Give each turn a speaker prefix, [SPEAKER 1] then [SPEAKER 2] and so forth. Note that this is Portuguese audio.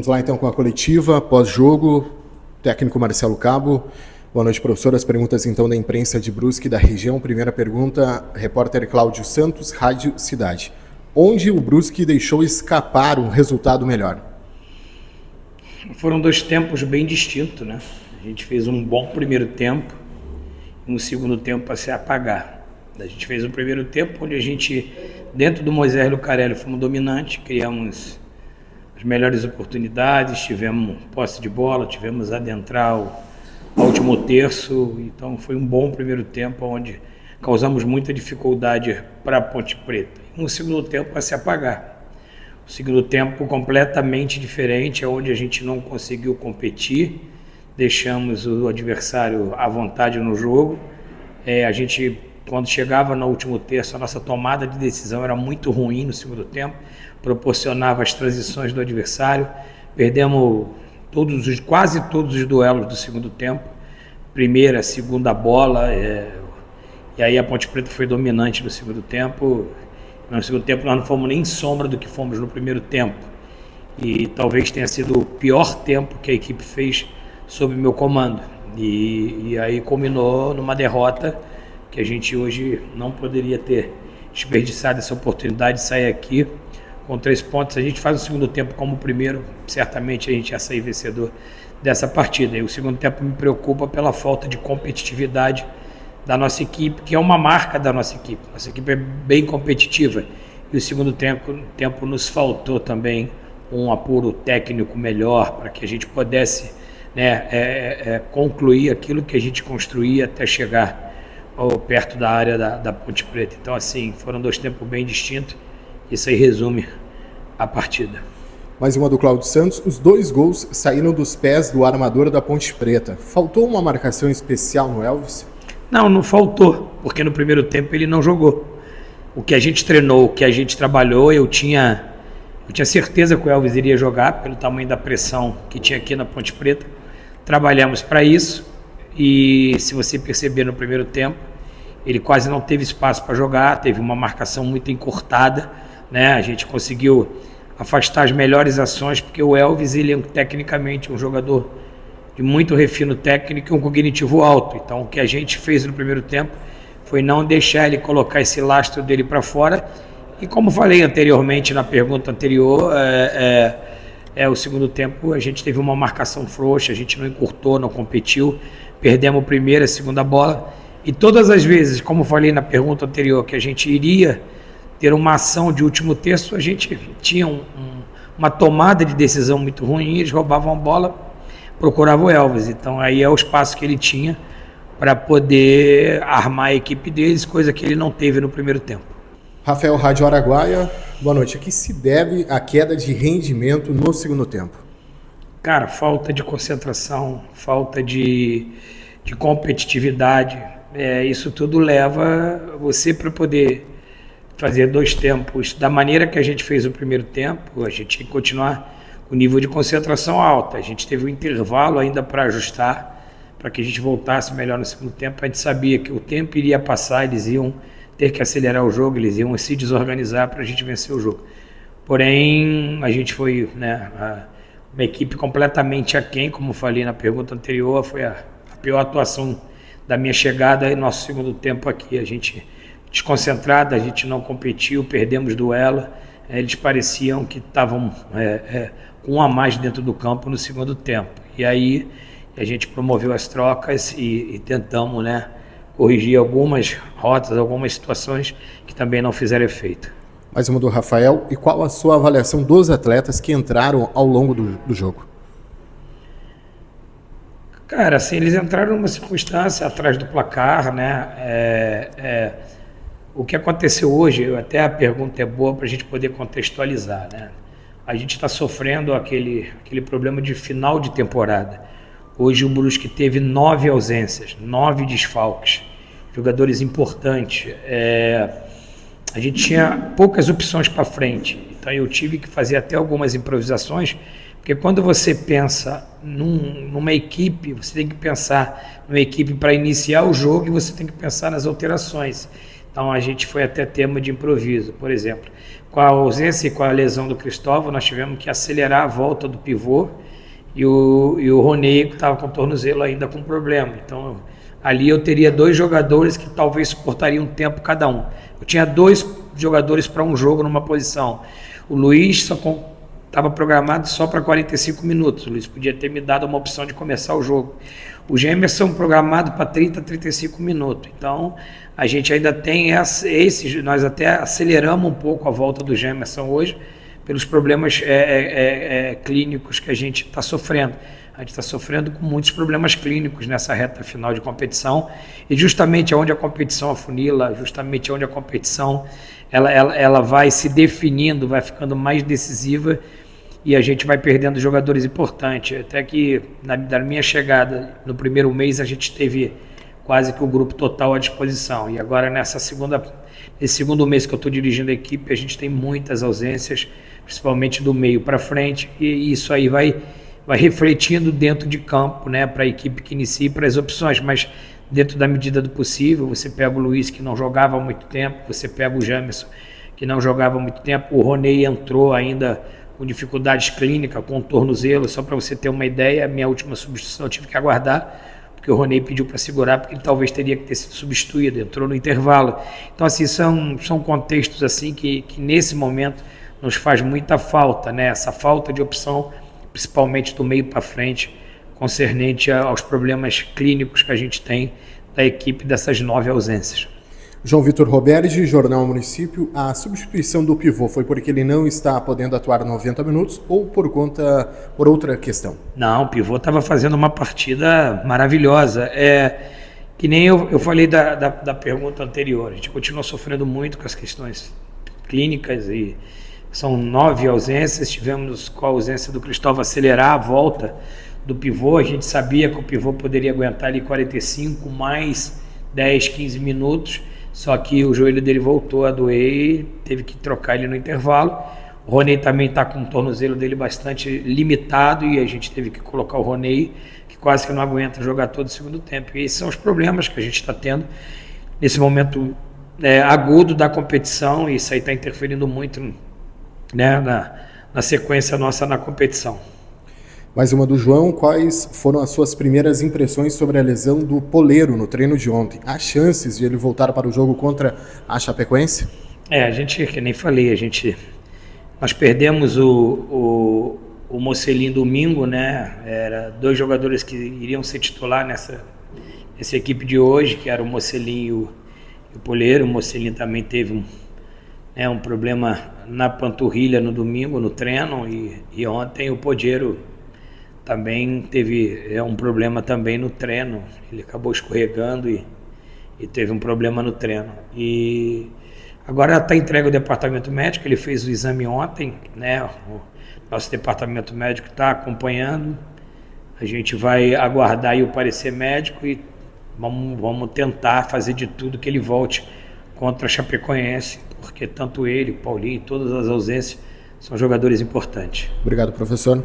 [SPEAKER 1] Vamos lá então com a coletiva, pós-jogo, técnico Marcelo Cabo. Boa noite, professor. As perguntas então da imprensa de Brusque da região. Primeira pergunta, repórter Cláudio Santos, Rádio Cidade. Onde o Brusque deixou escapar um resultado melhor?
[SPEAKER 2] Foram dois tempos bem distintos, né? A gente fez um bom primeiro tempo e um segundo tempo para se apagar. A gente fez um primeiro tempo onde a gente, dentro do Moisés Lucarelli, fomos dominantes, criamos as melhores oportunidades, tivemos posse de bola, tivemos adentrar ao último terço, então foi um bom primeiro tempo onde causamos muita dificuldade para a Ponte Preta. E um segundo tempo para se apagar. O segundo tempo completamente diferente, onde a gente não conseguiu competir, deixamos o adversário à vontade no jogo. A gente, quando chegava no último terço, a nossa tomada de decisão era muito ruim no segundo tempo, proporcionava as transições do adversário, perdemos quase todos os duelos do segundo tempo, primeira, segunda bola, e aí a Ponte Preta foi dominante no segundo tempo. No segundo tempo nós não fomos nem sombra do que fomos no primeiro tempo, e talvez tenha sido o pior tempo que a equipe fez sob meu comando, e aí culminou numa derrota que a gente hoje não poderia ter desperdiçado essa oportunidade de sair aqui com 3 pontos. A gente faz o segundo tempo como o primeiro, certamente a gente ia sair vencedor dessa partida. E o segundo tempo me preocupa pela falta de competitividade da nossa equipe, que é uma marca da nossa equipe. Nossa equipe é bem competitiva e o segundo tempo nos faltou também um apuro técnico melhor para que a gente pudesse, concluir aquilo que a gente construía até chegar perto da área da Ponte Preta. Então, assim, foram 2 tempos bem distintos. Isso aí resume a partida.
[SPEAKER 1] Mais uma do Cláudio Santos. Os 2 gols saíram dos pés do armador da Ponte Preta. Faltou uma marcação especial no Elvis?
[SPEAKER 2] Não faltou, porque no primeiro tempo ele não jogou. O que a gente treinou, o que a gente trabalhou, eu tinha certeza que o Elvis iria jogar, pelo tamanho da pressão que tinha aqui na Ponte Preta. Trabalhamos para isso e, se você perceber no primeiro tempo, ele quase não teve espaço para jogar, teve uma marcação muito encurtada, né? A gente conseguiu afastar as melhores ações, porque o Elvis, ele é tecnicamente um jogador de muito refino técnico e um cognitivo alto. Então, o que a gente fez no primeiro tempo foi não deixar ele colocar esse lastro dele para fora. E como falei anteriormente na pergunta anterior, o segundo tempo a gente teve uma marcação frouxa, a gente não encurtou, não competiu, perdemos a primeira, a segunda bola. E todas as vezes, como falei na pergunta anterior, que a gente iria ter uma ação de último terço, a gente tinha uma tomada de decisão muito ruim, eles roubavam a bola, procuravam o Elvis. Então aí é o espaço que ele tinha para poder armar a equipe deles, coisa que ele não teve no primeiro tempo.
[SPEAKER 1] Rafael, Rádio Araguaia, boa noite. A que se deve a queda de rendimento no segundo tempo?
[SPEAKER 2] Cara, falta de concentração, falta de competitividade. Isso tudo leva você para poder fazer 2 tempos da maneira que a gente fez o primeiro tempo. A gente tinha que continuar com o nível de concentração alto. A gente teve um intervalo ainda para ajustar, para que a gente voltasse melhor no segundo tempo. A gente sabia que o tempo iria passar, eles iam ter que acelerar o jogo, eles iam se desorganizar para a gente vencer o jogo. Porém, a gente foi uma equipe completamente aquém, como falei na pergunta anterior. Foi a pior atuação da minha chegada e nosso segundo tempo aqui. A gente desconcentrado, a gente não competiu, perdemos duelo. Eles pareciam que estavam com 1 a mais dentro do campo no segundo tempo. E aí a gente promoveu as trocas e tentamos, corrigir algumas rotas, algumas situações que também não fizeram efeito.
[SPEAKER 1] Mais uma do Rafael. E qual a sua avaliação dos atletas que entraram ao longo do jogo?
[SPEAKER 2] Cara, assim, eles entraram numa circunstância atrás do placar, O que aconteceu hoje, até a pergunta é boa para a gente poder contextualizar, A gente está sofrendo aquele problema de final de temporada. Hoje o Brusque teve 9 ausências, 9 desfalques, jogadores importantes. A gente tinha poucas opções para frente, então eu tive que fazer até algumas improvisações, porque quando você pensa numa equipe, você tem que pensar numa equipe para iniciar o jogo e você tem que pensar nas alterações. Então a gente foi até tema de improviso. Por exemplo, com a ausência e com a lesão do Cristóvão, nós tivemos que acelerar a volta do pivô e o Roney, que estava com o tornozelo ainda com problema. Então ali eu teria 2 jogadores que talvez suportariam um tempo cada um. Eu tinha 2 jogadores para um jogo numa posição. O Luiz estava programado só para 45 minutos. O Luiz podia ter me dado uma opção de começar o jogo. O Gemerson programado para 30, 35 minutos. Então, a gente ainda tem nós até aceleramos um pouco a volta do Gemerson hoje, pelos problemas clínicos que a gente está sofrendo. A gente está sofrendo com muitos problemas clínicos nessa reta final de competição, e justamente onde a competição afunila, justamente onde a competição ela vai se definindo, vai ficando mais decisiva, e a gente vai perdendo jogadores importantes. Até que da minha chegada no primeiro mês a gente teve quase que o grupo total à disposição, e agora nesse segundo mês que eu estou dirigindo a equipe, a gente tem muitas ausências, principalmente do meio para frente, e isso aí vai refletindo dentro de campo, né, para a equipe que inicia e para as opções, mas dentro da medida do possível. Você pega o Luiz, que não jogava há muito tempo, você pega o Jamerson, que não jogava há muito tempo, o Roney entrou ainda com dificuldades clínicas, com tornozelo. Só para você ter uma ideia, a minha última substituição eu tive que aguardar, porque o Roney pediu para segurar, porque ele talvez teria que ter sido substituído, entrou no intervalo. Então, assim, são contextos assim que nesse momento nos faz muita falta, né? Essa falta de opção, principalmente do meio para frente, concernente aos problemas clínicos que a gente tem da equipe dessas 9 ausências.
[SPEAKER 1] João Vitor Roberge, Jornal Município. A substituição do pivô foi porque ele não está podendo atuar 90 minutos ou por outra questão?
[SPEAKER 2] Não, o pivô estava fazendo uma partida maravilhosa. Que nem eu falei da pergunta anterior, a gente continua sofrendo muito com as questões clínicas, e são 9 ausências. Tivemos com a ausência do Cristóvão acelerar a volta do pivô. A gente sabia que o pivô poderia aguentar ali 45 mais 10, 15 minutos, só que o joelho dele voltou a doer e teve que trocar ele no intervalo. O Roney também está com o tornozelo dele bastante limitado, e a gente teve que colocar o Roney, que quase que não aguenta jogar todo o segundo tempo. E esses são os problemas que a gente está tendo nesse momento agudo da competição, e isso aí está interferindo muito, né, na sequência nossa na competição.
[SPEAKER 1] Mais uma do João. Quais foram as suas primeiras impressões sobre a lesão do Poleiro no treino de ontem? Há chances de ele voltar para o jogo contra a Chapecoense?
[SPEAKER 2] A gente, que nem falei, nós perdemos o Mocelin domingo, né? Era 2 jogadores que iriam ser titular nessa equipe de hoje, que era o Mocelin e o Poleiro. O Mocelin também teve um problema na panturrilha no domingo, no treino, e ontem o Poleiro também teve um problema também no treino. Ele acabou escorregando e teve um problema no treino. E agora está entregue ao departamento médico. Ele fez o exame ontem, né? O nosso departamento médico está acompanhando. A gente vai aguardar aí o parecer médico e vamos tentar fazer de tudo que ele volte contra a Chapecoense, porque tanto ele, o Paulinho, todas as ausências são jogadores importantes.
[SPEAKER 1] Obrigado, professor.